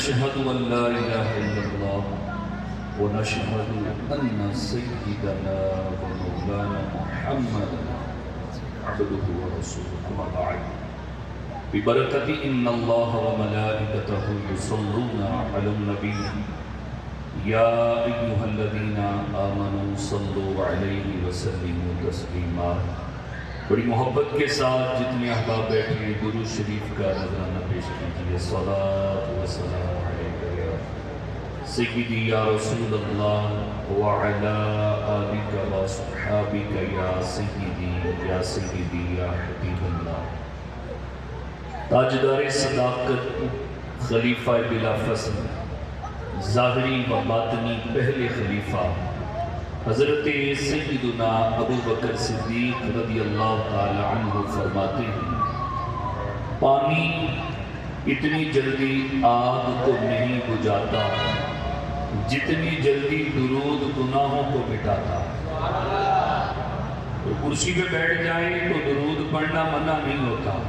نشهد أن لا إله إلا الله ونشهد أن سيدنا ومولانا محمدا عبده ورسوله أما بعد ببركة إن الله وملائكته يصلون على النبي يا أيها الذين آمنوا صلوا عليه وسلموا تسليما. بڑی محبت کے ساتھ جتنے احباب بیٹھے درود شریف کا نذرانہ پیش کیجیے. صلاۃ و سلام علیک یا سیدی یا رسول اللہ وعلی آلک و صحابک یا سیدی یا حبیب اللہ. تاجدار صداقت، خلیفہ بلا فصل، ظاہری و باطنی پہلے خلیفہ حضرت سیدنا ابو بکر صدیق رضی اللہ تعالی عنہ فرماتے ہیں پانی اتنی جلدی آگ کو نہیں بجھاتا جتنی جلدی درود گناہوں کو مٹاتا. تو کرسی پہ بیٹھ جائیں تو درود پڑھنا منع نہیں ہوتا،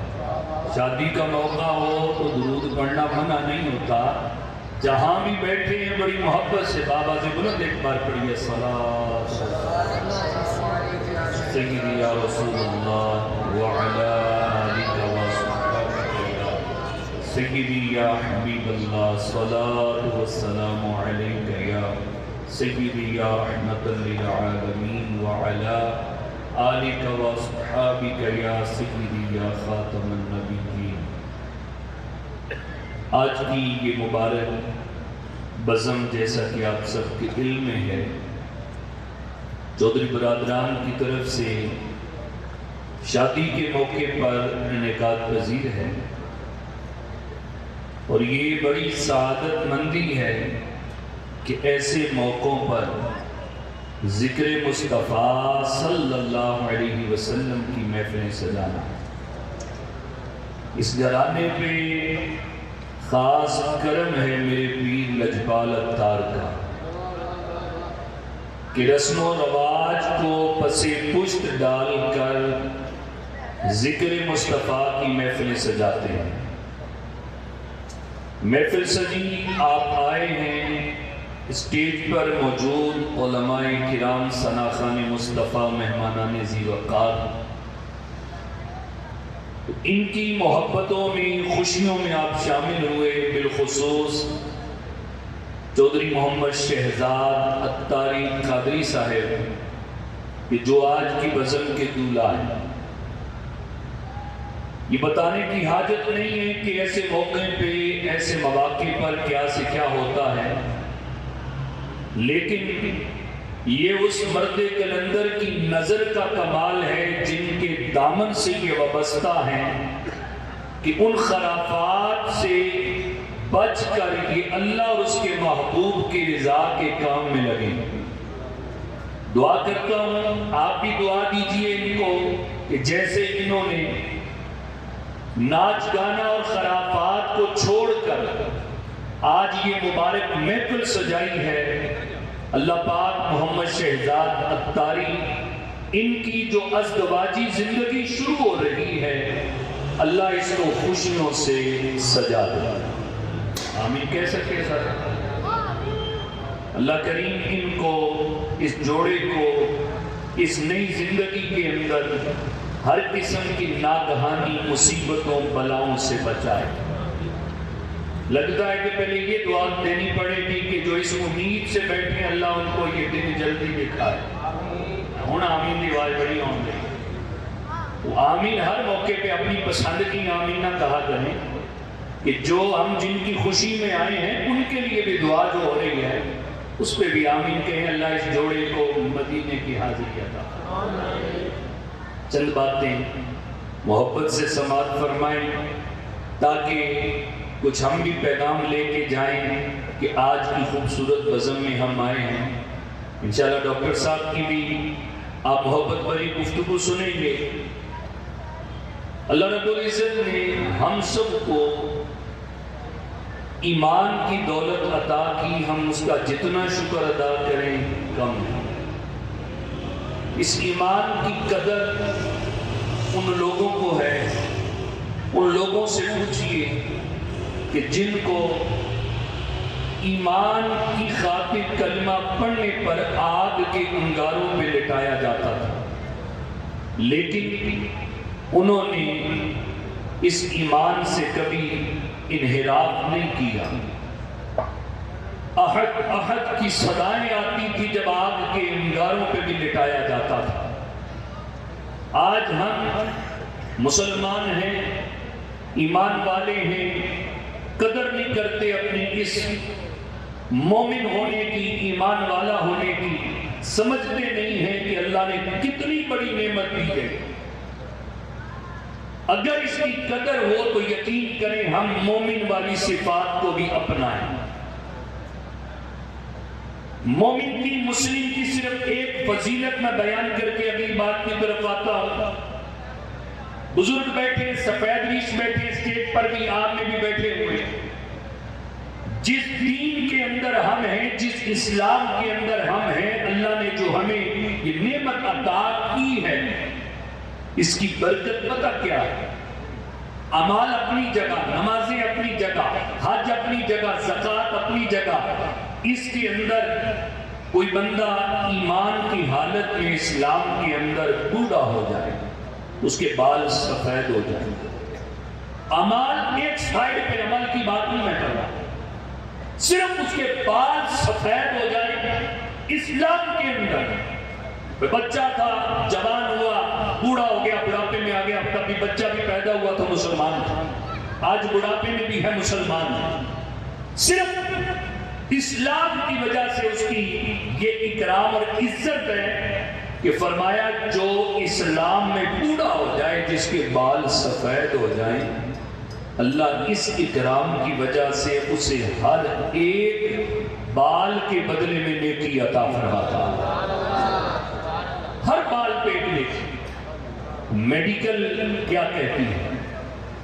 شادی کا موقع ہو تو درود پڑھنا منع نہیں ہوتا. جہاں بھی بیٹھے ہیں بڑی محبت سے بابا سے بلند ایک بار پڑھیے صلاۃ سیدی یا رسول اللہ وعلی آلک و صحابک یا سیدی یا حبیب اللہ. صلاۃ و سلام علیک یا سیدی یا رحمت للعالمین وعلی آلک و صحابک یا سیدی یا خاتم النبیین. آج کی یہ مبارک بزم جیسا کہ آپ سب کے علم میں ہے چودھری برادران کی طرف سے شادی کے موقع پر انعقاد پذیر ہے، اور یہ بڑی سعادت مندی ہے کہ ایسے موقعوں پر ذکر مصطفیٰ صلی اللہ علیہ وسلم کی محفلیں سجانا. اس گھرانے پہ خاص کرم ہے میرے پیر لجپال اتار کا کہ رسم و رواج کو پس پشت ڈال کر ذکر مصطفیٰ کی محفلیں سجاتے ہیں. محفل سجی، آپ آئے ہیں، اسٹیج پر موجود علماء کرام، ثناخان مصطفیٰ، مہمانان ذی وقار، ان کی محبتوں میں، خوشیوں میں آپ شامل ہوئے. بالخصوص چودھری محمد شہزاد اتاری قادری صاحب کہ جو آج کی بزم کے دولہا ہیں. یہ بتانے کی حاجت نہیں ہے کہ ایسے موقع پہ، ایسے مواقع پر کیا سے کیا ہوتا ہے، لیکن یہ اس مرد کلندر کی نظر کا کمال ہے جن کے دامن سے یہ وابستہ ہیں کہ ان خرافات سے بچ کر یہ اللہ اور اس کے محبوب کی رضا کے کام میں لگے. دعا کرتا ہوں آپ بھی دعا دیجئے ان کو کہ جیسے انہوں نے ناچ گانا اور خرافات کو چھوڑ کر آج یہ مبارک محفل سجائی ہے، اللہ پاک محمد شہزاد اتاری ان کی جو ازدواجی زندگی شروع ہو رہی ہے اللہ اس کو خوشیوں سے سجا دے. آمین کہہ سکتے سر؟ اللہ کریم ان کو، اس جوڑے کو، اس نئی زندگی کے اندر ہر قسم کی ناگہانی مصیبتوں بلاؤں سے بچائے. لگتا ہے کہ پہلے یہ دعا دینی پڑے گی کہ جو اس امید سے بیٹھے اللہ ان کو یہ دن جلدی دکھائے. ہوں آمین دی آواز بڑی ہوں گی. وہ آمین ہر موقع پہ اپنی پسند کی آمین نہ کہا کریں کہ جو ہم جن کی خوشی میں آئے ہیں ان کے لیے بھی دعا جو ہو رہی ہے اس پہ بھی آمین کہیں. اللہ اس جوڑے کو مدینے کی حاضری عطا. چند باتیں محبت سے سماعت فرمائیں تاکہ کچھ ہم بھی پیغام لے کے جائیں کہ آج کی خوبصورت بزم میں ہم آئے ہیں. انشاءاللہ ڈاکٹر صاحب کی بھی آپ محبت بھری گفتگو سنیں گے. اللہ رب العزت نے ہم سب کو ایمان کی دولت عطا کی، ہم اس کا جتنا شکر ادا کریں کم ہے. اس ایمان کی قدر ان لوگوں کو ہے، ان لوگوں سے پوچھئے کہ جن کو ایمان کی خاطر کلمہ پڑھنے پر آگ کے انگاروں پہ لٹایا جاتا تھا، لیکن انہوں نے اس ایمان سے کبھی انحراف نہیں کیا۔ احد احد کی صدائیں آتی تھی جب آگ کے انگاروں پہ بھی لٹایا جاتا تھا۔ آج ہم مسلمان ہیں، ایمان والے ہیں، قدر نہیں کرتے اپنے اس مومن ہونے کی، ایمان والا ہونے کی، سمجھتے نہیں ہیں کہ اللہ نے کتنی بڑی نعمت دی ہے۔ اگر اس کی قدر ہو تو یقین کریں ہم مومن والی صفات کو بھی اپنائیں۔ مومن کی، مسلم کی صرف ایک فضیلت میں بیان کر کے اگلی بات کی طرف آتا ہوں۔ بزرگ بیٹھے، سفید ریش بیٹھے، اسٹیج پر بھی، آپ میں بھی بیٹھے ہوئے، جس دین کے اندر ہم ہیں، جس اسلام کے اندر ہم ہیں، اللہ نے جو ہمیں یہ نعمت عطا کی ہے، اس کی برکت پتہ کیا ہے؟ اعمال اپنی جگہ، نمازیں اپنی جگہ، حج اپنی جگہ، زکوٰۃ اپنی جگہ، اس کے اندر کوئی بندہ ایمان کی حالت میں اسلام کے اندر بوڑھا ہو جائے، اس کے بال سفید ہو جائیں۔ اعمال ایک سائڈ پہ، عمل کی بات نہیں میں کر رہا، صرف اس کے بال سفید ہو جائے۔ اسلام کے اندر بچہ تھا، جوان ہوا، بوڑھا ہو گیا، بڑھاپے میں آ گیا، کبھی بچہ بھی پیدا ہوا تو مسلمان تھا، آج بڑھاپے میں بھی ہے مسلمان، صرف اسلام کی وجہ سے اس کی یہ اکرام اور عزت ہے کہ فرمایا جو اسلام میں بوڑھا ہو جائے، جس کے بال سفید ہو جائیں، اللہ اس اکرام کی وجہ سے اسے ہر ایک بال کے بدلے میں نیکی عطا فرماتا ہے۔ ہر بال پہ ایک نیکی۔ میڈیکل کیا کہتی ہے؟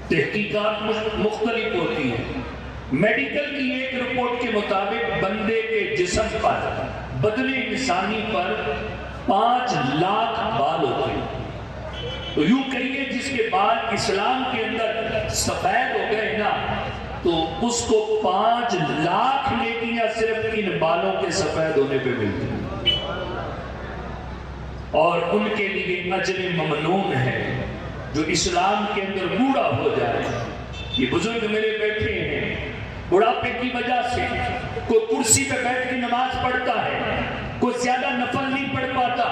تحقیقات مختلف ہوتی ہیں۔ میڈیکل کی ایک رپورٹ کے مطابق بندے کے جسم پر، بدن انسانی پر 5 لاکھ بال ہوتے ہیں۔ تو یوں کہیے جس کے بال اسلام کے اندر سفید ہو گئے نا، تو اس کو 5 لاکھ نیکیاں صرف ان بالوں کے سفید ہونے پہ ملتی ہیں، اور ان کے لیے اجر ممنون ہے جو اسلام کے اندر بوڑھا ہو جائے۔ یہ بزرگ میرے بیٹھے ہیں، بڑھاپے کی وجہ سے کوئی کرسی پہ بیٹھ کے نماز پڑھتا ہے، کوئی زیادہ نفل نہیں پڑھ پاتا۔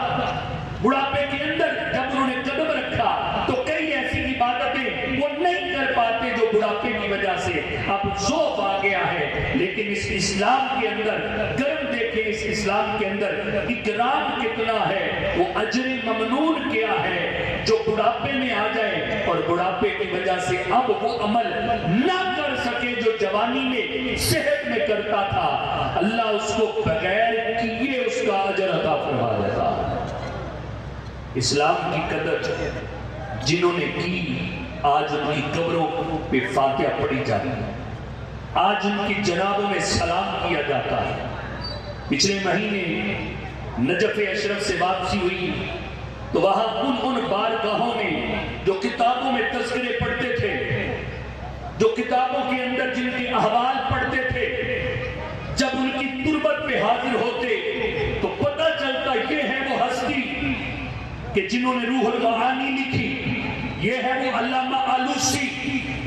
بڑھاپے کے اندر جب انہوں نے قدم رکھا تو کئی ایسی عبادتیں وہ نہیں کر پاتے جو بڑھاپے کی وجہ سے اب ذوق آ گیا ہے۔ لیکن اس اسلام کے اندر گرم دیکھیں، اس اسلام کے اندر اکرام کتنا ہے، وہ اجر ممنون کیا ہے۔ جو بڑھاپے میں آ جائے اور بڑھاپے کی وجہ سے اب وہ عمل نہ کر سکے جو جوانی میں، صحت میں کرتا تھا، اللہ اس کو بغیر کیے اس کا اجر عطا فرما دیتا۔ اسلام کی قدر جنہوں نے کی، آج ان کی قبروں پہ فاتحہ پڑھی جاتی ہے، آج ان کی جنابوں میں سلام کیا جاتا ہے۔ پچھلے مہینے نجف اشرف سے واپسی ہوئی تو وہاں ان بارگاہوں میں جو کتابوں میں تذکرے پڑھتے تھے، جو کتابوں کے اندر جن کے احوال پڑھتے تھے، جب ان کی تربت پہ حاضر ہوتے تو پتہ چلتا یہ ہے وہ ہستی کہ جنہوں نے روح المعانی لکھی، یہ ہے وہ علامہ آلوسی،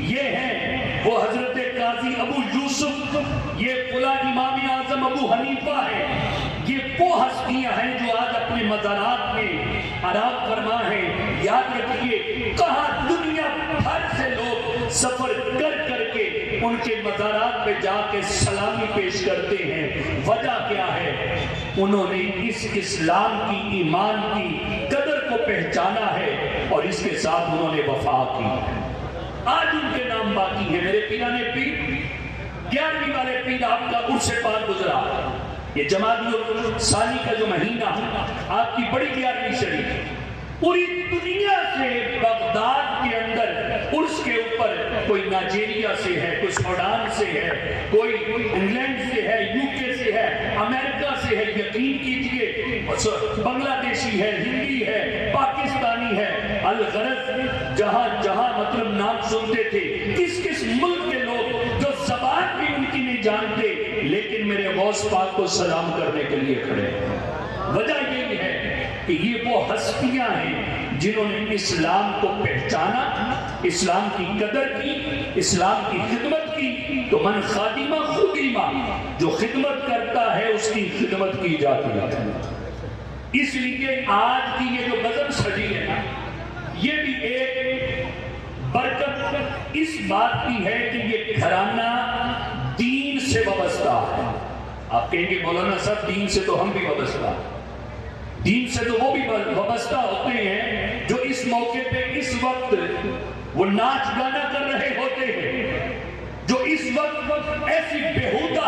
یہ ہے وہ حضرت قاضی ابو یوسف، یہ فلاں امام اعظم ابو حنیفہ ہے۔ یہ وہ ہستیاں ہیں جو آج اپنے مزارات میں آرام فرما ہیں۔ یاد رکھیے کہاں دنیا بھر سے لوگ سفر کر کر کے ان کے مزارات پہ جا کے سلامی پیش کرتے ہیں۔ وجہ کیا ہے؟ انہوں نے اس اسلام کی، ایمان کی قدر کو پہچانا ہے اور اس کے ساتھ انہوں نے وفا کی ہے۔ آج ان کے نام باقی ہے۔ میرے پیرانے پیر، 11ویں والے پیر آپ کا عرس پاک گزرا، یہ جمادی الثانی کا جو مہینہ آپ کی بڑی 11ویں شریف، پوری دنیا سے بغداد کے اندر عرس کے اوپر کوئی نائجیریا سے ہے، کوئی سوڈان سے ہے، کوئی انگلینڈ سے ہے، UK سے ہے، امریکہ سے ہے، یقین کیجئے بنگلہ دیشی ہے، ہندی ہے، پاکستانی ہے، الغرض جہاں جہاں مطلب نام سنتے تھے، کس کس ملک کے لوگ جو زبان بھی ان کی نہیں جانتے، لیکن میرے غوث پاک کو سلام کرنے کے لیے کھڑے ہیں۔ وجہ یہی ہے کہ یہ وہ ہستیاں ہیں جنہوں نے اسلام کو پہچانا، اسلام کی قدر کی، اسلام کی خدمت کی۔ تو من خادمہ خدیمہ، جو خدمت کرتا ہے اس کی خدمت کی جاتی ہے۔ اس لیے آج کی یہ جو بزم سجی ہے نا، یہ بھی ایک برکت اس بات کی ہے کہ یہ گھرانہ دین سے وابستہ ہے۔ آپ کہیں گے مولانا صاحب دین سے تو ہم بھی وابستہ ہیں، دین سے تو وہ بھی وابستہ ہوتے ہیں جو اس موقع پہ اس وقت وہ ناچ گانا کر رہے ہوتے ہیں، جو اس وقت ایسی بےہودہ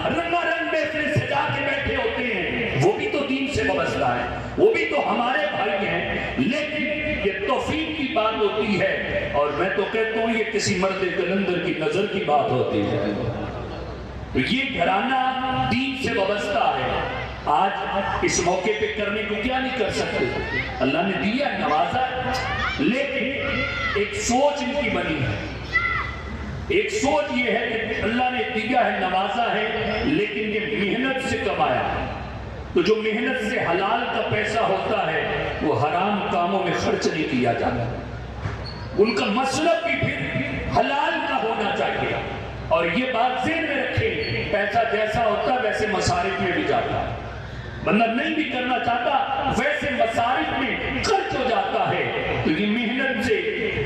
رنگا رنگ میں سجا کے بیٹھے ہوتے ہیں، وہ بھی تو دین سے وابستہ ہے، وہ بھی تو ہمارے بھائی ہیں۔ لیکن یہ توفیق کی بات ہوتی ہے، اور میں تو کہتا ہوں یہ کسی مرد کلندر کی نظر کی بات ہوتی ہے۔ تو یہ گھرانہ دین سے وابستہ ہے۔ آج اس موقع پہ کرنے کو کیا نہیں کر سکتے، اللہ نے دیا نوازا، لیکن ایک سوچ ان کی بنی ہے۔ ایک سوچ یہ ہے کہ اللہ نے دیا ہے، نوازا ہے، لیکن یہ محنت سے کمایا ہے۔ تو جو محنت سے حلال کا پیسہ ہوتا ہے وہ حرام کاموں میں خرچ نہیں کیا جاتا۔ ان کا مصرف بھی پھر حلال کا ہونا چاہیے، اور یہ بات ذہن میں رکھیں، پیسہ جیسا ہوتا ہے ویسے مصارف میں بھی جاتا ہے۔ بندہ نہیں بھی کرنا چاہتا ویسے مصارف میں خرچ ہو جاتا ہے۔ تو یہ محنت سے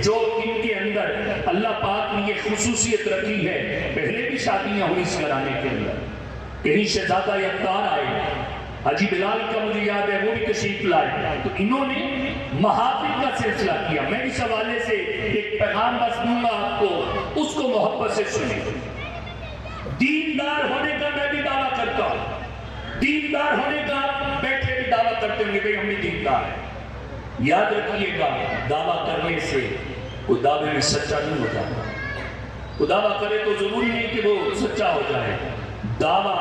جو ان کے اندر اللہ پاک نے یہ خصوصیت رکھی ہے، پہلے بھی شادیاں ہوئی اس گھرانے کے اندر، کہیں شہزادہ یفتار آئے، حاجی بلال کا مجھے یاد ہے وہ بھی تشریف لائے، تو انہوں نے محافل کا سلسلہ کیا۔ میں اس حوالے سے ایک پیغام بس دوں گا آپ کو، اس کو محبت سے سنیں۔ دیندار ہونے کا میں بھی دعویٰ کرتا ہوں، دیندار ہونے کا بیٹھے بھی دعویٰ کرتے ہوں گے بھئی ہم بھی دیندار ہیں۔ یاد رکھیے گا دعویٰ کرنے سے کوئی دعوے میں سچا نہیں ہوتا، وہ دعویٰ کرے تو ضروری نہیں کہ وہ سچا ہو جائے۔ دعویٰ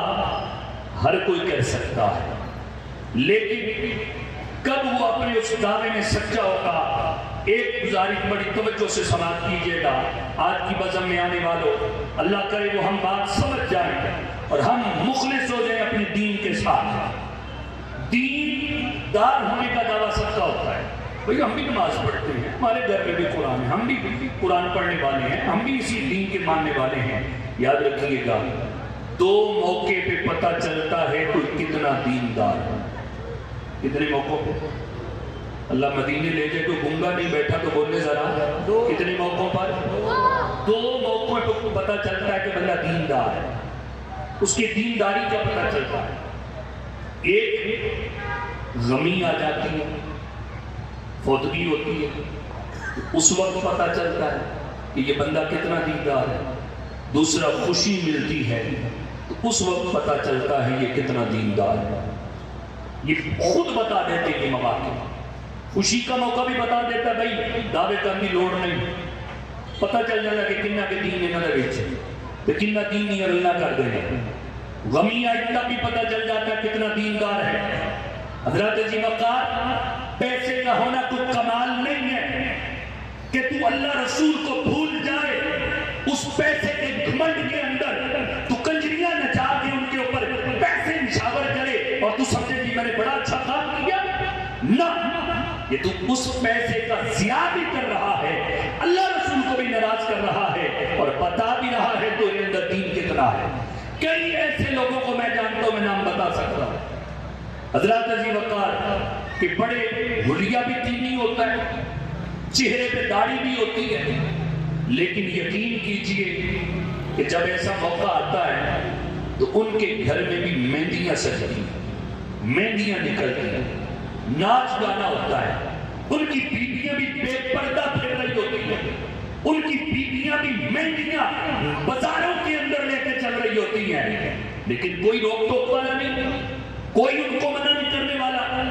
ہر کوئی کر سکتا ہے، لیکن کب وہ اپنے اس دعوے میں سچا ہوگا۔ ایک گزارش بڑی توجہ سے سماعت کیجئے گا، آج کی بزم میں آنے والوں، اللہ کرے وہ ہم بات سمجھ جائیں اور ہم مخلص ہو جائیں اپنے دین کے ساتھ۔ دین دار ہونے کا دعویٰ سب کا ہوتا ہے، بھئی ہم بھی نماز پڑھتے ہیں، ہمارے گھر میں بھی قرآن ہے، ہم بھی قرآن پڑھنے والے ہیں، ہم بھی اسی دین کے ماننے والے ہیں۔ یاد رکھیے گا دو موقع پہ پتہ چلتا ہے کوئی کتنا دیندار ہے۔ کتنے موقعوں پہ؟ اللہ مدینے لے جائے، کوئی گنگا نہیں بیٹھا تو بولنے ذرا، کتنے موقعوں پر؟ دو موقعوں پہ پتہ چلتا ہے کہ بندہ دیندار ہے، اس کی دینداری کا پتہ چلتا ہے۔ ایک غمی آ جاتی ہے، فوتگی ہوتی ہے، اس وقت پتہ چلتا ہے کہ یہ بندہ کتنا دیندار ہے۔ دوسرا خوشی ملتی ہے، اس وقت پتہ چلتا ہے یہ کتنا دیندار ہے۔ یہ خود بتا دیتے ہیں مواقع، خوشی کا موقع بھی بتا دیتا ہے، بھائی دعوے کرنے کی لوڑ نہیں، پتہ چل جاتا کہ کنہ کے دین انہوں نے بیچے تو کنہ دین ہی اللہ کر دیں۔ غمی اتنا بھی پتہ چل جاتا ہے کتنا دیندار ہے۔ حضرت جی وقار، پیسے کا ہونا کوئی کمال نہیں ہے کہ تو اللہ رسول کو بھول جائے، اس پیسے کے گھمنڈ کے اندر تو کنجریاں نچا کے ان کے اوپر پیسے نشاور کرے اور تو سمجھے کہ میں نے بڑا اچھا کام کیا۔ نہ، یہ تو اس پیسے کا ضیاع بھی کر رہا ہے، اللہ رسول کو بھی ناراض کر رہا ہے، اور بتا بھی رہا ہے تو یہ اندر دین کتنا ہے۔ کئی ایسے لوگوں کو میں جانتا ہوں، میں نام بتا سکتا ہوں۔ حضرت عزیز وقار کہ بڑے حلیہ بھی دینی ہوتا ہے، چہرے پہ داڑھی بھی ہوتی ہے، لیکن یقین کیجئے کہ جب ایسا موقع آتا ہے تو ان کے گھر میں بھی مہندیاں سجتی ہیں، مہندیاں نکلتی ہیں، ناچ گانا ہوتا ہے، ان کی بیویاں بھی بے پردہ پھر رہی ہوتی ہیں، ان کی بیویاں بھی مہندیاں بازاروں کے اندر لے کے چل رہی ہوتی ہیں، لیکن کوئی روک ٹوک والا نہیں، کوئی ان کو منع نہیں کرنے والا۔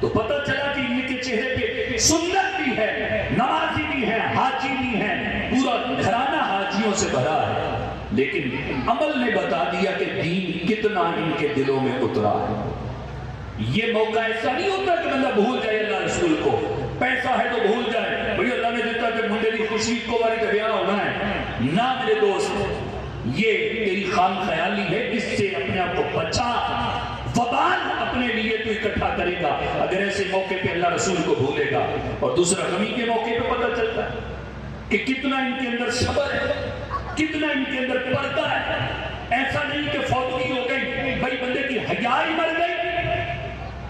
تو پتہ چلا کہ ان کے چہرے پہ سنت بھی ہے، نمازی بھی ہے، حاجی بھی ہے، پورا گھرانہ حاجیوں سے بھرا ہے، لیکن عمل نے بتا دیا کہ دین کتنا ان کے دلوں میں اترا ہے۔ یہ موقع ایسا نہیں ہوتا کہ بندہ بھول جائے اللہ رسول کو، پیسہ ہے تو بھول جائے، بھئی اللہ نے دیتا کہ منڈے کی خوشی کو باری کا بیاہ ہونا ہے۔ نہ میرے دوست، یہ تیری خام خیالی ہے، اس سے اپنے آپ کو بچا، وبال اپنے لیے تو اکٹھا کرے گا اگر ایسے موقع پہ اللہ رسول کو بھولے گا۔ اور دوسرا غمی کے موقع پہ پتہ چلتا ہے کہ کتنا ان کے اندر صبر ہے، کتنا ان کے اندر پردہ ہے۔ ایسا نہیں کہ فوتگی ہو گئی، بھائی بندے کی حیا ہی مر گئی،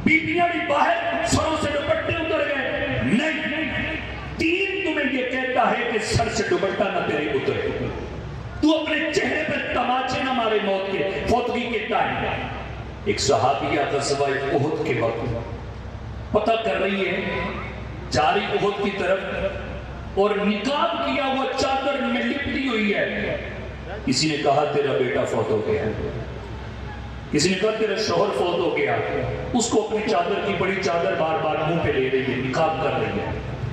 بیویاں بھی باہر سروں سے دوپٹے اتر گئے، نہیں، دین تمہیں یہ کہتا ہے کہ سر سے دوپٹہ نہ تیرے اترے، تو اپنے چہرے پر تماچے نہ مارے موت کے فوتگی کے ٹائم۔ ایک صحابیہ غزوہ احد کے وقت پتہ کر رہی ہے، جا رہی احد کی طرف اور نقاب کیا ہوا چادر میں لپٹی ہوئی ہے۔ کسی نے کہا تیرا بیٹا فوت ہو گیا، کسی نے کہا تیرا شوہر فوت ہو گیا، اس کو اپنی چادر کی بڑی چادر بار بار منہ پہ لے رہی ہے، نقاب کر رہی ہے۔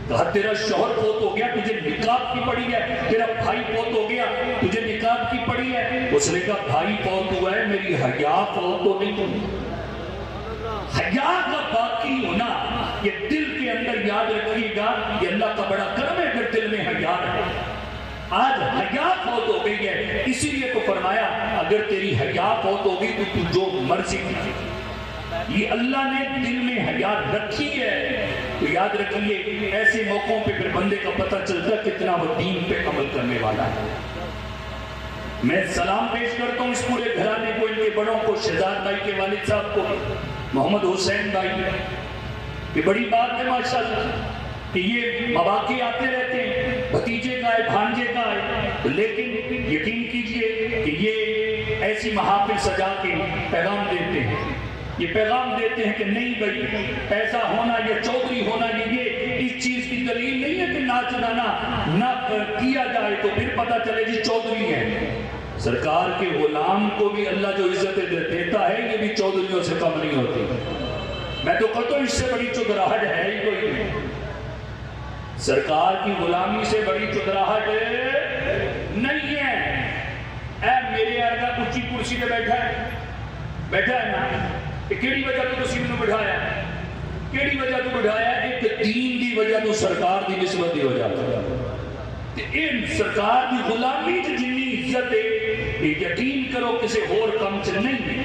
کہا تیرا شوہر فوت ہو گیا، تجھے نقاب کی پڑی ہے، تیرا بھائی فوت ہو گیا، تجھے نقاب کی پڑی ہے۔ اس نے کہا بھائی فوت ہوا ہے، میری حیا فوت تو نہیں ہوئی۔ حیا کا باقی ہونا یہ دل کے اندر یاد رکھیے گا، یہ اللہ کا بڑا کرم ہے اگر دل میں حیا ہے۔ آج حیا فوت ہو گئی ہے، اسی لیے تو فرمایا اگر تیری حیا فوت ہو گئی تو تو جو مرضی کی، یہ اللہ نے دل میں حیا رکھی ہے تو یاد رکھیے ایسے موقعوں پہ پھر بندے کا پتہ چلتا کتنا وہ دین پہ عمل کرنے والا ہے۔ میں سلام پیش کرتا ہوں اس پورے گھرانے کو، ان کے بڑوں کو، شہزاد بھائی کے والد صاحب کو، محمد حسین بھائی، یہ بڑی بات ہے ماشاءاللہ کہ یہ مواقع آتے رہتے ہیں، بھتیجے کا ہے، بھانجے کا ہے، لیکن یقین کیجئے کہ یہ ایسی محافل سجا کے پیغام دیتے ہیں، یہ پیغام دیتے ہیں کہ نہیں بھائی ایسا ہونا یا چودھری ہونا یہ اس چیز کی دلیل نہیں ہے کہ ناچ گانا نہ کیا جائے تو پھر پتہ چلے جی چودھری ہے۔ سرکار کے غلام کو بھی اللہ جو عزت دیتا ہے یہ بھی چودھریوں سے کم نہیں ہوتی۔ میں تو کہتا ہوں اس سے بڑی چودراہٹ ہے ہی کوئی نہیں، سرکار کی غلامی سے بڑی چودراہٹ نہیں ہے۔ اے میرے ارگا اونچی کرسی پہ بیٹھا ہے نا، کیڑی وجہ تو تسی مینوں بٹھایا، کیڑی وجہ تو بٹھایا؟ ایک دین دی وجہ تو سرکار دی نسبت دی وجہ تے ان سرکار دی غلامی تے جنی عزت ہے یقین کرو کسی اور کم چ نہیں ہے۔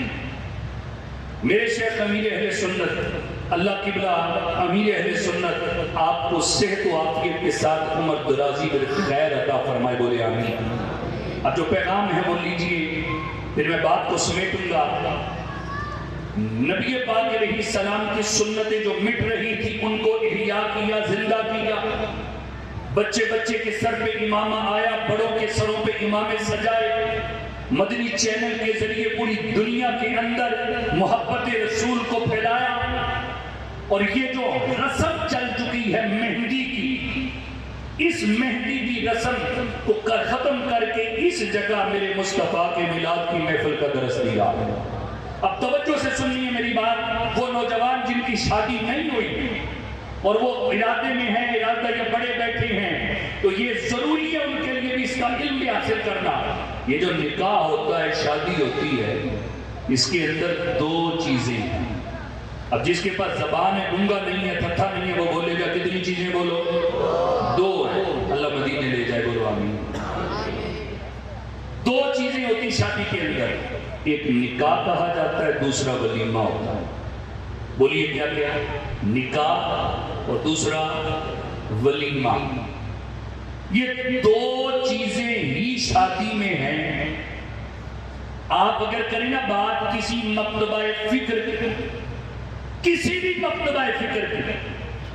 میرے شیخ امیر اہل سنت اللہ قبلہ امیر اہل سنت آپ کو صحت و عافیت کے ساتھ عمر درازی بالخیر عطا فرمائے، بولے آمین۔ اب جو پیغام ہے وہ لیجئے، پھر میں بات کو سمیٹوں گا۔ نبی پاک علیہ السلام کی سنتیں جو مٹ رہی تھی ان کو احیاء کیا، زندہ کیا۔ بچے بچے کے سر پہ امامہ آیا، بڑوں کے سروں پہ امامے سجائے۔ مدنی چینل کے ذریعے پوری دنیا کے اندر محبت رسول کو پھیلایا، اور یہ جو رسم چل چکی ہے مہندی کی، اس مہندی کی رسم کو ختم کر کے اس جگہ میرے مصطفیٰ کے میلاد کی محفل کا درس دیا۔ اب توجہ سے سنیے میری بات، وہ نوجوان جن کی شادی نہیں ہوئی اور وہ ارادے میں ہیں، ارادہ یا بڑے بیٹھے ہیں، تو یہ ضروری ہے ان کے لیے بھی اس کا علم بھی حاصل کرنا۔ یہ جو نکاح ہوتا ہے، شادی ہوتی ہے، اس کے اندر دو چیزیں ہیں۔ اب جس کے پاس زبان ہے، گنگا نہیں ہے، تھتھا نہیں ہے، وہ بولے گا کتنی چیزیں بولو؟ دو ہے۔ اللہ مدینے لے جائے، بولو آمین۔ دو چیزیں ہوتی شادی کے اندر، ایک نکاح کہا جاتا ہے، دوسرا ولیمہ ہوتا ہے۔ بولیے کیا کیا؟ نکاح اور دوسرا ولیمہ۔ یہ دو چیزیں ہی شادی میں ہیں۔ آپ اگر کریں نا بات کسی مکتبہ فکر کی، کسی بھی مکتبہ فکر کی،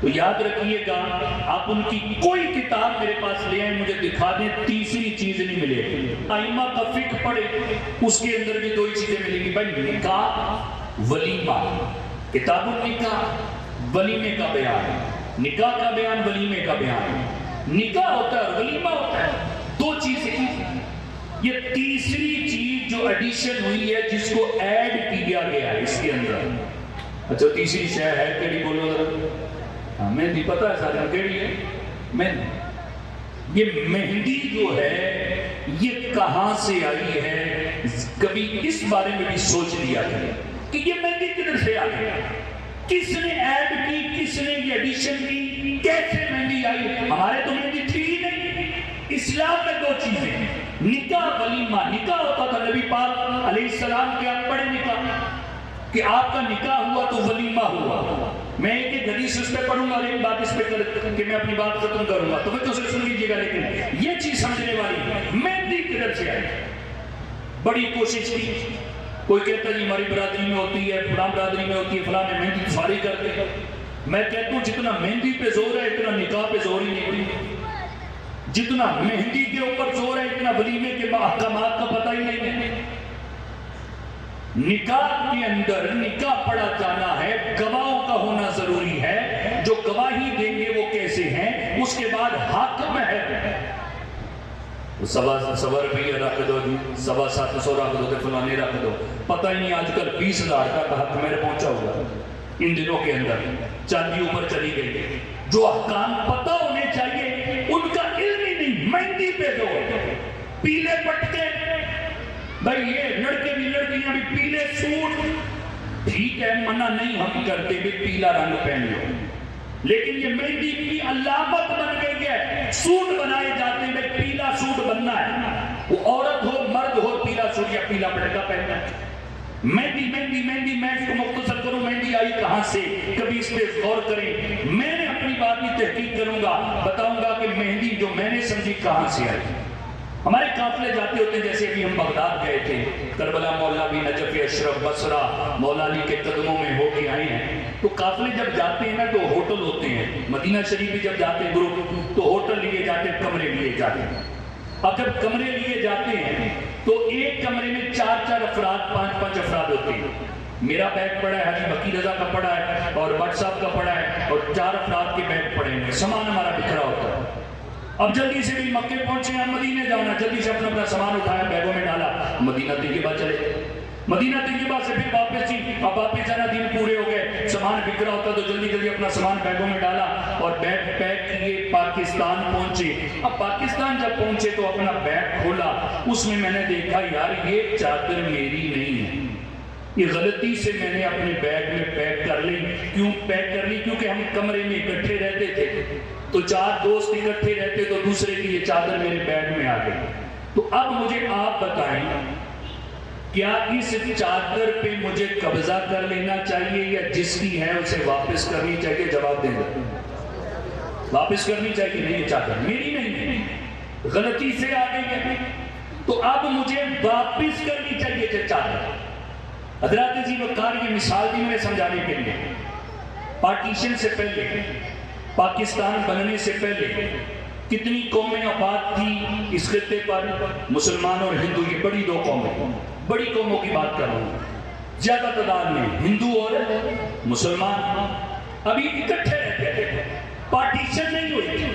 تو یاد رکھیے گا آپ ان کی کوئی کتاب میرے پاس لے آئیں، مجھے دکھا دیں، تیسری چیز نہیں ملے گی۔ ائمہ کا فقہ پڑھے، اس کے اندر بھی دو ہی چیزیں ملیں گی، بھائی نکاح ولیمہ۔ کتاب النکاح ولیمے کا بیان، نکاح کا بیان ولیمے کا بیان۔ نکاح ہوتا ہے ولیمہ ہوتا ہے، دو چیزیں۔ یہ تیسری چیز جو ایڈیشن ہوئی ہے، جس کو ایڈ کیا گیا ہے اس کے اندر۔ اچھا تیسری شے ہے کیڑی؟ بولو ذرا، مہندی پتہ ہے سارے کیڑی ہے؟ مہندی۔ یہ مہندی جو ہے یہ کہاں سے آئی ہے؟ کبھی اس بارے میں بھی سوچ لیا کریں کہ یہ مہندی کدھر سے آئی ہے، کس نے ایڈ کی، کس نے یہ ایڈیشن کی، کیسے مہندی آئی؟ ہمارے تو مہندی تھی ہی نہیں۔ اسلام میں دو چیزیں ہیں، نکاح ولیمہ، نکاح ہوتا تھا نبی پاک علیہ السلام کے آپ پڑھے نکاح کہ آپ کا نکاح ہوا تو ولیمہ ہوا. میں ایک حدیث اس پہ پڑھوں گا اور ایک بات اس پہ کہ میں اپنی بات ختم کروں گا، توجہ سے سن لیجیے گا. لیکن یہ چیز سمجھنے والی ہے مہندی کدھر سے آئی. بڑی کوشش کی، کوئی کہتا ہے ہماری برادری میں ہوتی ہے، فلاں برادری میں ہوتی ہے، فلاں میں مہندی ساری کرتے ہیں. میں کہتا ہوں جتنا مہندی پہ زور ہے اتنا نکاح پہ زور ہی نہیں. جتنا مہندی کے اوپر زور ہے اتنا ولیمے کے احکامات کا پتہ ہی نہیں ہے. نکاح کے اندر نکاح پڑھا جانا ہے، گواہوں کا ہونا ضروری ہے. جو گواہی دیں گے وہ کیسے ہیں، اس کے بعد حاکم ہے. سوا روپیہ رکھ دو جی، 750 رکھ دو، فلانے رکھ دو. پتہ ہی نہیں آج کل 20,000 کا حق میرے پہنچا ہوا ان دنوں کے اندر. چاندی اوپر چلی گئی. جو احکام پتہ ہونے چاہیے ان کا علم ہی نہیں. مہندی پہ دو، پیلے پٹکے، بھائی یہ لڑکے بھی لڑکیاں بھی پیلے سوٹ ٹھیک ہے، منع نہیں ہم کرتے بھی پیلا رنگ پہن لو، لیکن یہ مہندی کی علامت بن گئی ہے. سوٹ بنائے جاتے ہیں، پیلا سوٹ بننا ہے، وہ عورت ہو مرد ہو پیلا سوٹ یا پیلا پٹکا پہننا ہے. مہندی مہندی مہندی، میں اس کو مختصر کروں، مہندی آئی کہاں سے، کبھی اس پہ غور کریں. میں نے اپنی بات کی تحقیق کروں گا، بتاؤں گا کہ مہندی جو میں نے سمجھی کہاں سے آئی. ہمارے قافلے جاتے ہوتے ہیں، جیسے ابھی ہم بغداد گئے تھے، کربلا مولا بھی، نجف اشرف، بصرہ، مولا علی کے قدموں میں ہو کے آئے ہیں. تو قافلے جب جاتے ہیں نا تو ہوٹل ہوتے ہیں. مدینہ شریف بھی جب جاتے ہیں گروپ تو ہوٹل لیے جاتے ہیں، کمرے لیے جاتے ہیں. اب جب کمرے لیے جاتے ہیں تو ایک کمرے میں 4 افراد، 5 افراد ہوتے ہیں. میرا بیگ پڑا ہے، حاجی بکی رضا کا پڑا ہے، اور بٹ صاحب کا پڑا ہے، اور 4 افراد کے بیگ پڑے ہیں. سامان ہمارا بکھرا ہوتا ہے. اب جلدی سے بھی مکے پہنچے ہیں، مدینے جانا، جلدی سے اپنا سامان اٹھایا، بیگوں میں ڈالا، مدینہ طیبہ چلے. مدینہ طیبہ سے پھر واپس جی، اب واپس جانا، دن پورے ہو گئے، سامان بکھرا ہوتا تو جلدی جلدی اپنا سامان بیگوں میں ڈالا اور بیگ پیک کیے، پاکستان پہنچے. اب پاکستان جب پہنچے تو اپنا بیگ کھولا، اس میں نے دیکھا یار یہ چادر میری نہیں ہے، یہ غلطی سے میں نے اپنے بیگ میں پیک کر لی. کیوں پیک کر لی؟ کیونکہ ہم کمرے میں اکٹھے رہتے تھے تو 4 دوست اکٹھے رہتے تو دوسرے کی یہ چادر میرے بیگ میں آ گئی. تو اب مجھے آپ بتائیں کیا اس چادر پہ مجھے قبضہ کر لینا چاہیے یا جس کی ہے اسے واپس کرنی چاہیے؟ جواب دیں گے. واپس کرنی چاہیے. نہیں، یہ چادر میری نہیں ہے، غلطی سے آ گئی ہے، تو اب مجھے واپس کرنی چاہیے چادر. حضرات جی وقار یہ مثال دی میں نے سمجھانے کے لیے. پارٹیشن سے پہلے، پاکستان بننے سے پہلے کتنی قومیں آباد تھی اس خطے پر؟ مسلمان اور ہندو، یہ بڑی 2 قومیں، بڑی قوموں کی بات کر رہا ہوں. زیادہ تعداد میں ہندو اور مسلمان ابھی اکٹھے رہتے تھے، پارٹیشن نہیں ہوئی تھی.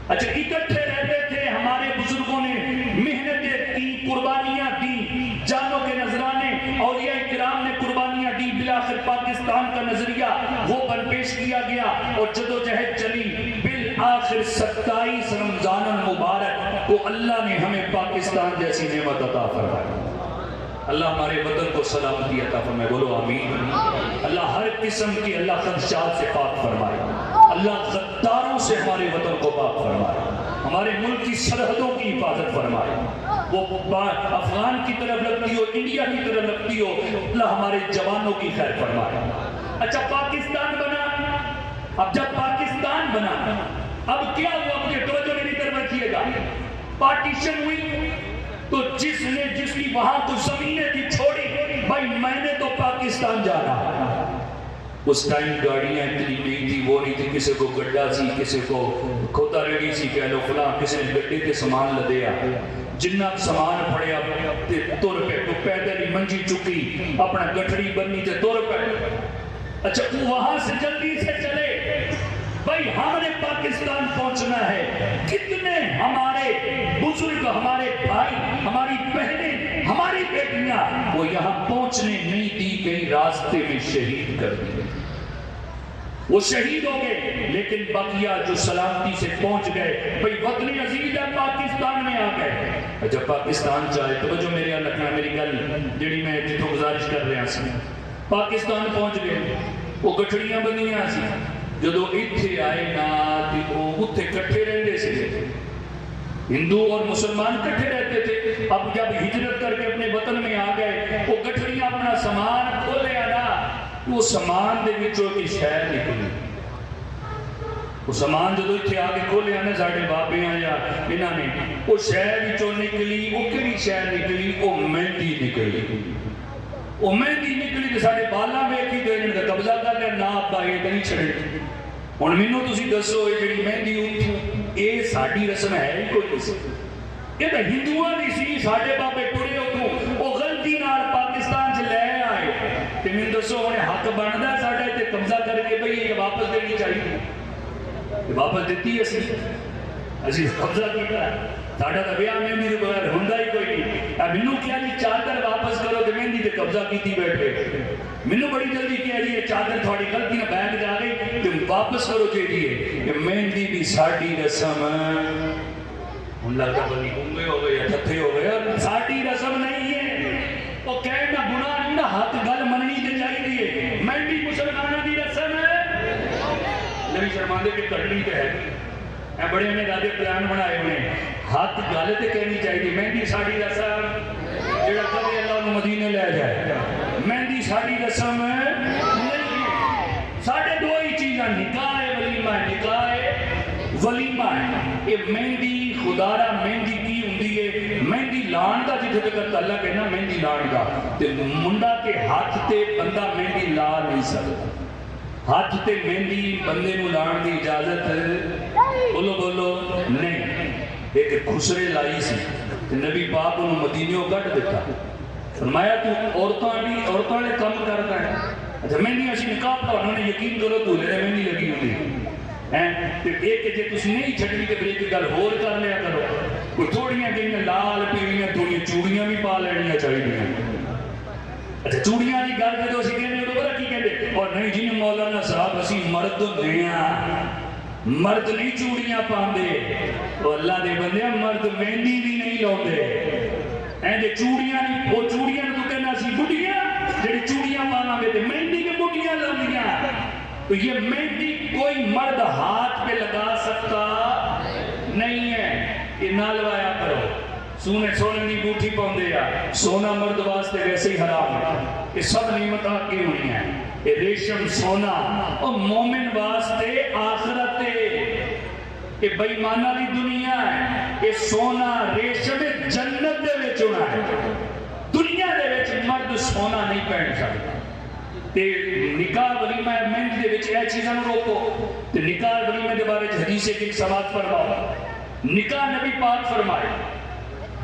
اچھا اکٹھے رہتے تھے، ہمارے بزرگوں نے محنتیں کی، قربانیاں دی، جانوں کے نذرانے، اولیاء کرام نے قربانیاں دی. بالآخر پاکستان کا نظریہ وہ بن پیش کیا گیا اور جدوجہد چلی. بالآخر 27 رمضان المبارک کو اللہ نے ہمیں پاکستان جیسی نعمت عطا فرمائی. اللہ ہمارے وطن کو سلامتی عطا فرمائے، بولو آمین. اللہ ہر قسم کی اللہ خدشات سے پاک فرمائے، اللہ غداروں سے ہمارے وطن کو پاک فرمائے، ہمارے ملک کی سرحدوں کی حفاظت فرمائے. وہ افغان کی طرف لگتی ہو، انڈیا کی طرف لگتی ہو، اللہ ہمارے جوانوں کی خیر فرمائے. اچھا پاکستان بنا، اب جب پاکستان بنا اب کیا ہوا؟ مجھے توجہ میری طرف رکھیے گا. پارٹیشن ہوئی تو جس نے جس کی وہاں کچھ زمینیں تھی چھوڑی، بھائی میں نے تو پاکستان جانا. اس ٹائم گاڑیاں اتنی نہیں تھی، وہ نہیں تھی، کسی کو گڈا سی، کسی کو کھوتا ریڈی سی کہہ لو فلاں، کسی نے گڈے کے سامان لدیا، جنہ سامان پڑیا تر پہ تو پیدل ہی منجی چکی، اپنا گٹھڑی بننی تے تر پہ. اچھا وہاں سے جلدی سے چلے، بھائی ہم نے پاکستان پہنچنا ہے. کتنے ہمارے بزرگ، ہمارے بھائی، ہماری بہنیں، ہماری بیٹیاں وہ یہاں پہنچنے نہیں دی گئی، راستے میں شہید کر دی گئی. وہ شہید ہو گئے، لیکن بقیہ جو سلامتی سے پہنچ گئے، بھئی وطن عزیز ہے پاکستان میں آ گئے. جب پاکستان چاہے توجہ میرے یہاں رکھنا، میری گل جڑی میں جتوں گزارش کر رہا سی. پاکستان پہنچ گئے، وہ گٹھڑیاں بنیاں سی، جدو اتھے آئے نا تے وہ اتھے کٹھے رہندے سے. ہندو اور مسلمان کٹھے رہتے تھے، اب جب ہجرت کر کے اپنے وطن میں آ گئے، وہ گٹھڑیاں اپنا سامان کھولے آنا، وہ سامان دے وچوں ایک شے نکلی، وہ سامان جدو اتنے آ کے کھولے آنے ساڑھے بابیاں یا انہاں نے، وہ شے وچوں نکلی، وہ کہڑی شے نکلی؟ وہ مہندی نکلی، وہ مہندی نکلی تو ساڑھے بالاں ویکھی تے انہاں دا قبضہ کر لیا، نہ ابا یہ تے نہیں چھڑے۔ ہن مینوں تسی دسو یہ جڑی مہندی اتوں یہ ساڈی رسم ہے ہی کوئی نہیں، یہ تو ہندوؤں دی سی، ساڈے بابے ٹرے اتوں وہ غلطی نال پاکستان چ لے آئے، تے مینوں دسو ہن حق بندا ساڈے تے قبضہ کر کے بھئی یہ واپس دینی چاہیے، واپس دیتی اسی قبضہ کیتا، ساڈا تو بیاہ مہندی کے بغیر ہوندا ہی کوئی نہیں، اب مینوں کیا جی چادر واپس کرو تے مہندی تے قبضہ کیتی بیٹھے، مینوں بڑی جلدی کیا جی یہ چادر تھوڑی غلطی نہ بیگ جا گئی تے واپس کرو جی یہ مہندی بھی ساڈی رسم ہن لگتا بلی گنگے ہو گئے یا تھتھے ہو گئے، اور ساڈی رسم نہیں ہے، وہ کہنا گناہ نہیں، نہ حق گل مننی تے چاہیے، مہندی مسلمانوں دی رسم ہے، نہیں شرماندے کہ کرنی تے ہے، اے بڑے میں دادے پلان بنائے ہوئے ہیں، حق گل تے کہنی چاہیے، مہندی ساڈی رسم جڑا کبھی اللہ انہوں مدینے لے جائے، مہندی ساڈی رسم نہیں ہے، ساڈے دو ہی چیزاں نکاح ہے ولیمہ ہے، نکاح ہے ولیمہ ہے، یہ مہندی خدارہ مہندی کی ہوندی ہے، مہندی لان دا جتھے تک تعلق ہے نا مہندی لان دا، تے منڈا کے ہاتھ تے بندہ مہندی لا نہیں سکتا، ہاتھ تے مہندی بندے نو لان دی اجازت بولو بولو نہیں، ایک خسرے لائی سی نبی پاک انہوں مدینیوں کٹ دیتا، فرمایا تو عورتوں نے کم کرتا ہے، اچھا مہندی اسی نکاح پڑھا، انہوں نے یقین کرو تو لے مہندی لگی ہوتی ایک جے تسی نہیں چھڑنی تے پھر ایک گل ہور کر لیا کرو، کوئی تھوڑیاں گئیاں لال پیڑیاں تھوڑیاں چوڑیاں بھی پا لینیاں چاہیے، اچھا چوڑیاں دی گل جدوں اسی کہنے تو پتہ کی کہندے، اور نہیں جی مولانا صاحب اسی مرد نہیں ہاں، مرد نہیں چوڑیاں پاندے، وہ اللہ دے بندے مرد مہندی بھی نہیں لاؤندے، جے چوڑیاں نہیں، وہ چوڑیاں تو کہنا سی بڈیاں جڑی چوڑیاں پاواں گے تے مہندی کے بڈیاں لاندیاں، تو یہ مہندی کوئی مرد ہاتھ پہ لگا سکتا نہیں ہے، یہ نہ لوایا کرو، سونے سونے کی انگوٹھی پاؤندے آ، سونا مرد واسطے ویسے ہی حرام ہے، یہ سب نعمتاں کی ہوئی ہیں، یہ ریشم سونا اور مومن واسطے آخرت ہے، یہ بے ایماناں دی دنیا ہے، یہ سونا ریشم جنت دے وچ ہونا ہے، دنیا دے وچ مرد سونا نہیں پہن سکتا، تے نکاح ولیمہ مہندی دے وچ اے چیزاں روکو، تے نکاح ولیمہ دے بارے حدیث ایک سماعت فرماؤ، نکاح نبی پاک فرمائے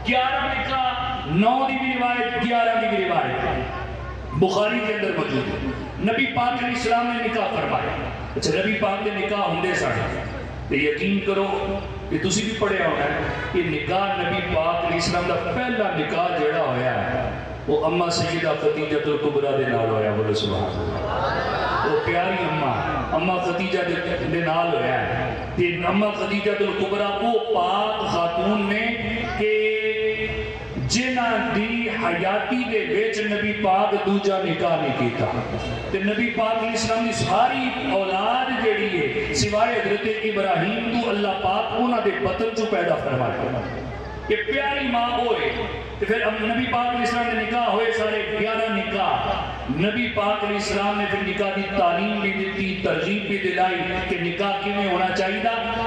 11 نکاح 9 دی بھی روایت 11 دی بھی روایت بخاری کے اندر موجود ہے، نبی پاک علیہ السلام نے نکاح فرمایا، اچھا نبی پاک نے نکاح ہوندے سن تے یقین کرو کہ تسی بھی پڑھیا ہونا ہے کہ نکاح نبی پاک علیہ السلام دا پہلا نکاح جڑا ہویا ہے وہ اما سیدہ خدیجہ الکبریٰ دے نال ہویا، بولو سبحان اللہ، وہ پیاری اما خدیجہ دے نال ہویا ہے، تے اما خدیجہ الکبریٰ وہ پاک خاتون نے کہ جنہ دی حیاتی دے وچ نبی پاک دوجا نکاح نہیں کیتا، تے نبی پاک علیہ السلام دی ساری اولاد جیڑی ہے سوائے حضرت ابراہیم تو اللہ پاک انہاں دے بطن چوں پیدا فرمایا، یہ پیاری ماں ہوئے، تو پھر نبی پاک علیہ السلام نے نکاح ہوئے سارے 11 نکاح، نبی پاک علیہ السلام نے پھر نکاح دی تعلیم بھی دیتی، ترغیب بھی دلائی کہ نکاح کیویں ہونا چاہیے،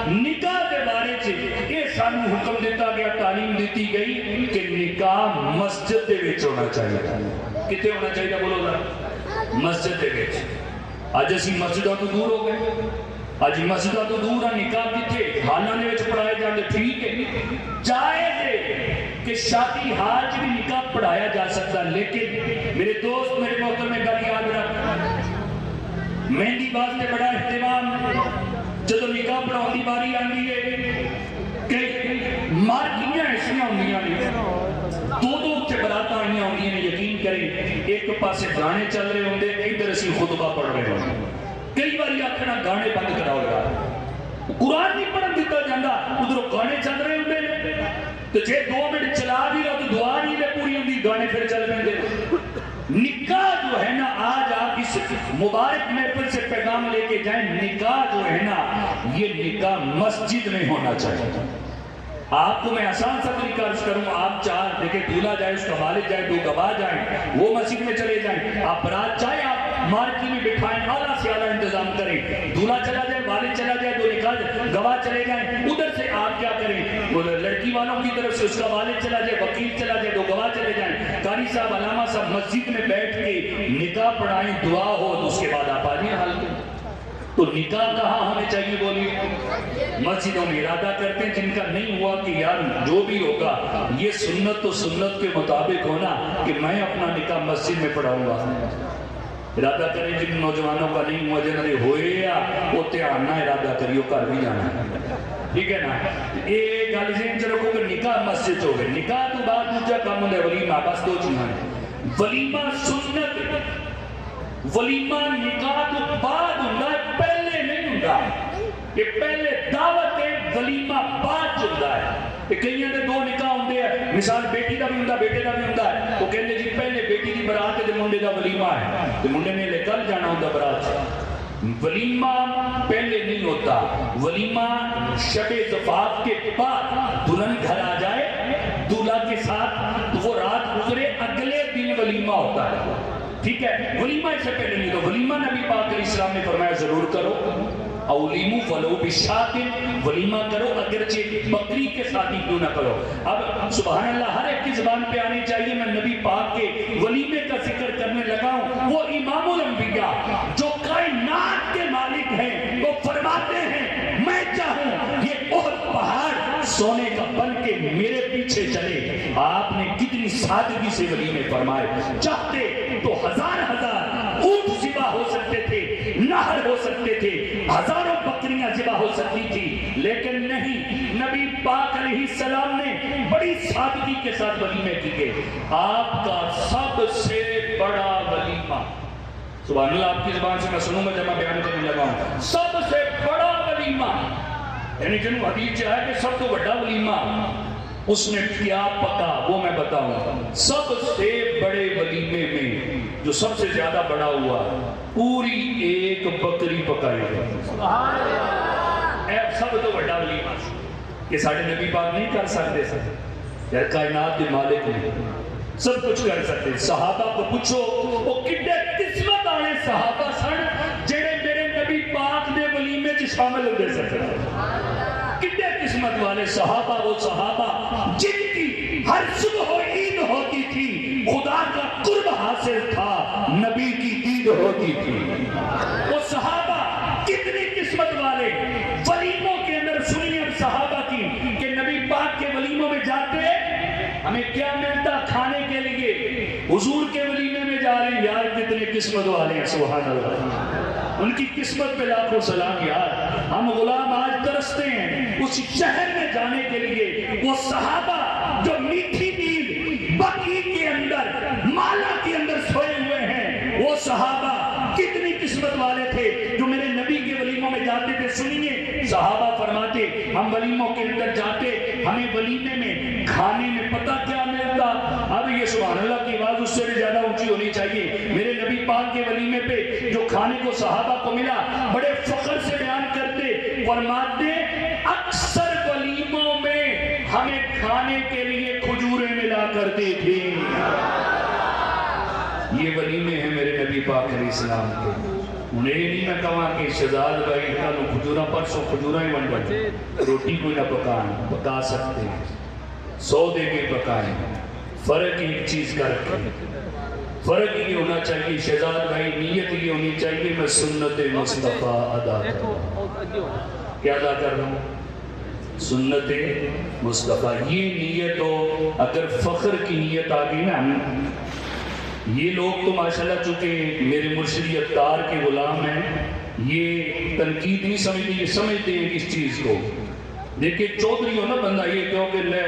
نکاح کے بارے سے یہ سانو حکم دیتا گیا، تعلیم دیتی گئی کہ نکاح مسجد دے وچ ہونا چاہیے، کتے ہونا چاہیے بولو ذرا، مسجد دے وچ، اج اسی مسجدوں تو دور ہو گئے، اج مسجدوں تو دور ہے، نکاح کتے حالاں دے وچ پڑھائے جاندے، ٹھیک ہے جائز ہے کہ شادی حال چ بھی نکاح پڑھایا جا سکتا، لیکن میرے دوست میرے محترم میں گل یاد رکھ، مہندی واسطے بڑا اہتمام، جدو نکاح پڑھاؤن دی باری آندی ہے کہ مارکیاں ایسیاں ہوندیاں نے، دو اتنے براتاں آئیاں ہوندیاں نے، یقین کریں ایک پاسے گانے چل رہے ہوندے، ادھر اسی خطبہ پڑھ رہے ہوندے، کئی باری آکھنا گانے بند کراؤ یار، قرآن نہیں پڑھن دیتا جاندہ، ادھر گانے چل رہے ہوندے، تو جے 2 منٹ چلا بھی رہا تو دعا نہیں لے پوری ہوندی، گانے پھر چل رہے دے، نکاح جو ہے نا آج آپ اس مبارک محفل سے پیغام لے کے جائیں، نکاح جو ہے نا یہ نکاح مسجد میں ہونا چاہیے، آپ کو میں آسان سا طریقہ عرض کروں، آپ چار دیکھیں دولہا جائے، اس کا والد جائے، 2 گواہ جائیں، وہ مسجد میں چلے جائیں، آپ برات چاہے آپ مارکی میں بٹھائیں، اعلیٰ سے اعلیٰ انتظام کریں، دولہا چلا جائے، والد چلا جائے، 2 نکاح گواہ چلے جائیں، ادھر سے آپ کیا کریں، لڑکی والوں کی طرف سے اس کا والد چلا جائے، وکیل چلا جائے، 2 گواہ چلے جائیں، قاری صاحب علامہ صاحب مسجد میں بیٹھ کے نکاح پڑھائیں، دعا ہو تو اس کے بعد آپ آجائیں حال کے۔ تو نکاح کہاں ہونے چاہیے بولیے؟ مسجدوں میں ارادہ کرتے ہیں، جن کا نہیں ہوا کہ یار جو بھی ہوگا یہ سنت تو سنت کے مطابق ہونا کہ میں اپنا نکاح مسجد میں پڑھاؤں گا، ارادہ کریں۔ جن نوجوانوں کا نہیں ہوا جنہوں نے ہوئے یا وہ دھیان نہ ارادہ کریو کر بھی جانا ہے، ٹھیک ہے نا۔ یہ گل ذہن چ رکھو کہ نکاح مسجد ہو گئے، نکاح تو بعد دوسرا کام ہوتا ہے ولیمہ، بس 2 چیزاں ہیں، ولیمہ سنت، ولیمہ نکاح تو بعد ہوتا ہے، پہلے نہیں ہوتا، یہ پہلے دعوت ہے، ولیمہ بعد ہوتا ہے۔ کئی نے 2 نکاح ہوتے ہیں، مثال بیٹی کا بھی ہوتا ہے، بیٹے کا بھی ہوتا ہے، وہ کہتے جی پہلے بیٹی کی برات ہے تو منڈے کا ولیمہ ہے، تو منڈے نے لے کل جانا ہوتا برات سے۔ ولیمہ پہلے نہیں ہوتا، ولیمہ شب زفاف کے بعد دلہن گھر آ جائے دولہا کے ساتھ تو وہ رات گزرے اگلے دن ولیمہ ہوتا ہے، ٹھیک ہے۔ ولیمہ اس سے پہلے نہیں تو ولیمہ نبی پاک علیہ السلام نے فرمایا ضرور کرو، اولیمو ولو بشات، ولیمہ کرو اگرچہ بکری کے ساتھ ہی کیوں نہ کرو۔ اب سبحان اللہ ہر ایک کی زبان پہ آنی چاہیے، میں نبی پاک کے ولیمے کا ذکر کرنے لگا ہوں۔ وہ امام الانبیاء جو کائنات کے مالک ہیں، وہ فرماتے ہیں میں چاہوں یہ احد پہاڑ سونے کا بن کے میرے پیچھے چلے۔ آپ نے کتنی سادگی سے ولیمے فرمائے، چاہتے تو ہزار اونٹ ذبح ہو سکتے تھے، نہر ہو سکتے تھے، ہزاروں بکریاں ذبح ہو سکتی تھی، لیکن نہیں، نبی پاک علیہ السلام نے بڑی سادگی کے ساتھ ولیمے کیے۔ آپ کا سب سے بڑا ولیمہ، سبحان اللہ آپ کی زبان سے میں سنوں گا جب میں بیان کرنے لگا ہوں، سب سے بڑا ولیمہ، یعنی جنہوں حدیث چاہے کہ سب تو بڑا ولیمہ، اس میں کیا پکا وہ میں بتاؤں۔ سب سے بڑے ولیمے میں جو سب سے زیادہ بڑا ہوا، پوری 1 بکری پکائی گئی۔ سب تو بڑا ولیمہ یہ ساڑھے نبی پاک نہیں کر سکتے سکتے، یار کائنات کے مالک نے سب کچھ کر سکتے۔ صحابہ کو پوچھو وہ کتنے قسمت آنے صحابہ سن جڑے میرے نبی پاک دے ولیمے چ شامل ہو سکتے، کتنے قسمت والے صحابہ، وہ صحابہ جن کی ہر صبح عید ہوتی تھی، خدا کا قرب حاصل تھا، نبی کی عید ہوتی تھی۔ وہ صحابہ کتنی قسمت والے، ولیموں کے اندر سنیے اب صحابہ کی کہ نبی پاک کے ولیموں میں جاتے ہمیں کیا ملتا کھانے کے لیے، حضور کے ولیمے میں جا رہے ہیں، یار کتنے قسمت والے ہیں، سبحان اللہ، ان کی قسمت پہ لاکھوں سلام۔ یار ہم غلام آج ترستے ہیں اس شہر میں جانے کے لیے، وہ صحابہ جو میٹھی نیند بقیع کے اندر مالا کے اندر سوئے ہوئے ہیں، وہ صحابہ کتنی قسمت والے تھے جو میرے نبی کے ولیموں میں جاتے تھے۔ سنیے صحابہ فرماتے ہم ولیموں کے اندر جاتے، ہمیں ولیمے میں کھانے میں پتہ کیا ملتا، اب یہ سبحان اللہ کی آواز اس سے بھی زیادہ اونچی ہونی چاہیے۔ میرے نبی پاک کے ولیمے پہ جو کھانے کو صحابہ کو ملا، بڑے فخر سے بیان کرتے، فرماتے اکثر ولیموں میں ہمیں کھانے کے لیے کھجوریں ملا کرتی تھی۔ یہ ولیمے ہیں میرے نبی پاک علیہ السلام کے۔ انہیں نہیں میں کہا کہ شہزاد بھائی کالو کھجورہ پرسوں کھجورہ ہی بن بچے، روٹی کوئی نہ پکائیں، پکا سکتے ہیں، 100 دے کے پکائیں، فرق ایک چیز کا رکھیں، فرق یہ ہونا چاہیے شہزاد بھائی، نیت یہ ہونی چاہیے میں سنت مصطفیٰ ادا کر رہا ہوں۔ کیا ادا کر رہا ہوں؟ سنت مصطفیٰ۔ یہ نیت ہو، اگر فخر کی نیت آ گئی نا، یہ لوگ تو ماشاءاللہ چونکہ میرے مرشد اتار کے غلام ہیں، یہ تنقید نہیں سمجھتے، یہ سمجھتے ہیں اس چیز کو۔ دیکھیں چودھری ہو نا بندہ، یہ کہو کہ لے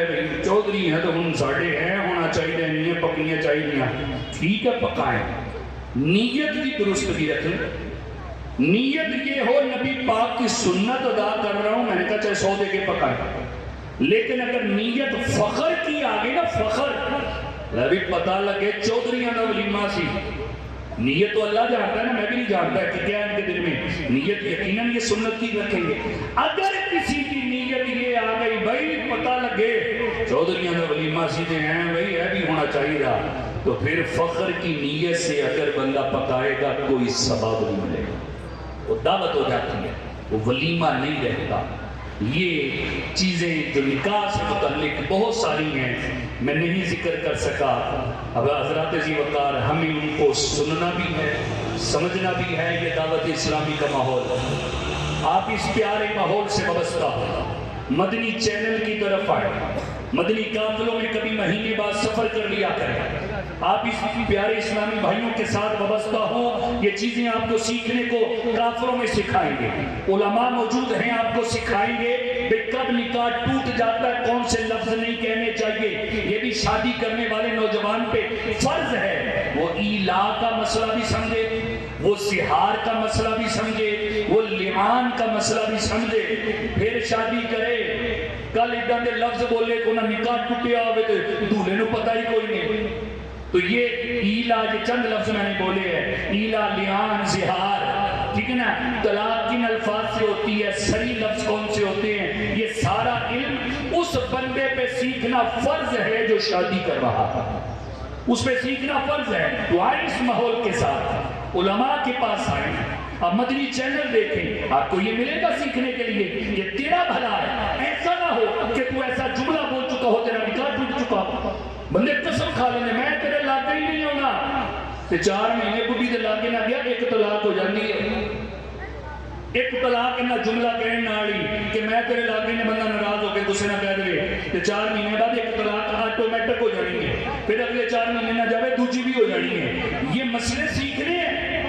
چودھری ہیں تو ہم ساڑھے ہیں ہونا چاہیے، نہیں پکنیاں چاہیے، ٹھیک ہے پکائیں، نیت کی درستگی رکھیں۔ نیت یہ ہو نبی پاک کی سنت ادا کر رہا ہوں، میں نے کہا چاہے 100 دے کے پکائیں، لیکن اگر نیت فخر کی آگے نا، فخر بھی پتہ لگے چودھریاں کا ولیمہ سی، نیت تو اللہ جانتا ہے نا، میں بھی نہیں جانتا کہ کیا ان کے دل میں نیت، یقیناً یہ سنت کی رکھیں گے۔ اگر کسی کی نیت یہ آ گئی بھائی پتہ لگے لگے چودھریاں کا ولیمہ سیدھے ہیں بھائی یہ بھی ہونا چاہیے گا، تو پھر فخر کی نیت سے اگر بندہ پکائے گا کوئی ثواب نہیں ملے گا، وہ دعوت ہو جاتی ہے، وہ ولیمہ نہیں رہتا۔ یہ چیزیں جو نکاح سے متعلق بہت ساری ہیں، میں نہیں ذکر کر سکا۔ اب حضرات ذی وقار ہمیں ان کو سننا بھی ہے، سمجھنا بھی ہے۔ یہ دعوت اسلامی کا ماحول، آپ اس پیارے ماحول سے وابستہ ہو، مدنی چینل کی طرف آئے، مدنی قافلوں میں کبھی مہینے بعد سفر کر لیا کریں، آپ اس پیارے اسلامی بھائیوں کے ساتھ وابستہ ہوں، یہ چیزیں آپ کو سیکھنے کو قافلوں میں سکھائیں گے، علماء موجود ہیں آپ کو سکھائیں گے کہ کب نکاح ٹوٹ جاتا ہے، کون سے لفظ نہیں کہنے چاہیے۔ یہ بھی شادی کرنے والے نوجوان پہ فرض ہے، وہ ایلا کا مسئلہ بھی سمجھے، وہ سہار کا مسئلہ بھی سمجھے، وہ لعان کا مسئلہ بھی سمجھے، پھر شادی کرے۔ کل ادھر دے لفظ بولے کو نہ نکاح ٹوٹیا ہوئے تو دولے نو پتہ ہی کوئی نہیں۔ تو یہ ایلا، یہ چند لفظ میں نے بولے ہیں، ایلا، لعان، زہار، ٹھیک ہے نا، طلاق کن الفاظ سے ہوتی ہے، صحیح لفظ کون سے ہوتے ہیں، یہ سارا علم اس بندے پہ سیکھنا فرض ہے جو شادی کر رہا ہے، اس پہ سیکھنا فرض ہے۔ تو آئے اس ماحول کے ساتھ علماء کے پاس آئیں، آپ مدنی چینل دیکھیں، آپ کو یہ ملے گا سیکھنے کے لیے، یہ تیرا بھلا ہے۔ ایسا نہ ہو کہ تو ایسا جملہ بول چکا ہو، تیرا نکاح ٹوٹ چکا ہو، بندے قسم کھا لینے میں تیرے لاگے ہی نہیں ہونا، تے 4 مہینے بڈھی دے لاگے نہ گیا، ایک طلاق ہو جاتی ہے۔ ایک طلاق نہ جملہ کہنے والی کہ میں تیرے لاگے نے، بندہ ناراض ہو کے غصے نہ کہہ دے تے 4 مہینے بعد ایک طلاق آٹومیٹک ہو جانی ہے، پھر اگلے 4 مہینے نہ جاوے دوسری بھی ہو جانی ہے۔ یہ مسئلے سیکھنے ہیں،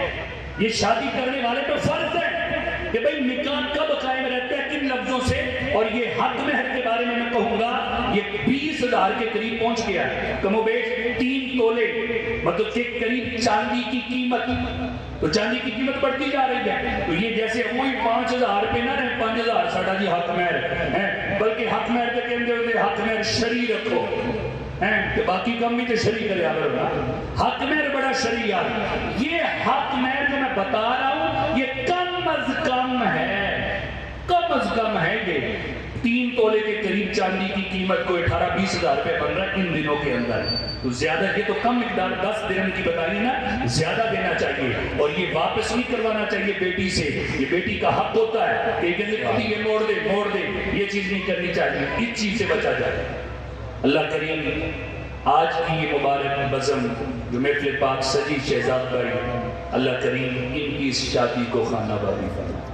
یہ شادی کرنے والے پہ فرض ہے کہ بھئی نکاح کب قائم رہتے ہیں، کن لفظوں سے۔ اور یہ حق مہر کے بارے میں کہوں گا، یہ 20,000 کے قریب پہنچ گیا ہے، کم و بیش 3 تولے مطلب کے قریب چاندی کی قیمت۔ تو چاندی کی قیمت بڑھتی جا رہی ہے، تو یہ جیسے وہی 5,000 پہ نہ رہے 5,000 ساڑھا جی حق مہر ہے، بلکہ حق مہر کے کہندے ہوتے حق مہر شرعی رکھو، کہ باقی کم بھی تو شرعی کرے آگر حق مہر بڑا شرعی ہے۔ یہ حق مہر جو میں بتا رہا ہوں یہ کم از کم ہے، کم از کم ہے۔ یہ 3 تولے کے قریب چاندی کی قیمت کو 18-20,000 روپے بن رہا ہے ان دنوں کے اندر۔ تو زیادہ، یہ تو کم مقدار 10 درہم کی بتائیے نا، زیادہ دینا چاہیے، اور یہ واپس نہیں کروانا چاہیے بیٹی سے، یہ بیٹی کا حق ہوتا ہے کہ یہ موڑ دے، یہ چیز نہیں کرنی چاہیے، اس چیز سے بچا جائے۔ اللہ کریم آج کی یہ مبارک بزم جو محفل پاک سجی شہزاد بھائی، اللہ کریم ان کی اس شادی کو خانہ بازی فرمائے،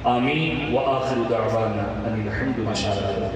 آمین۔ وآخر دعوانا ان الحمد للہ۔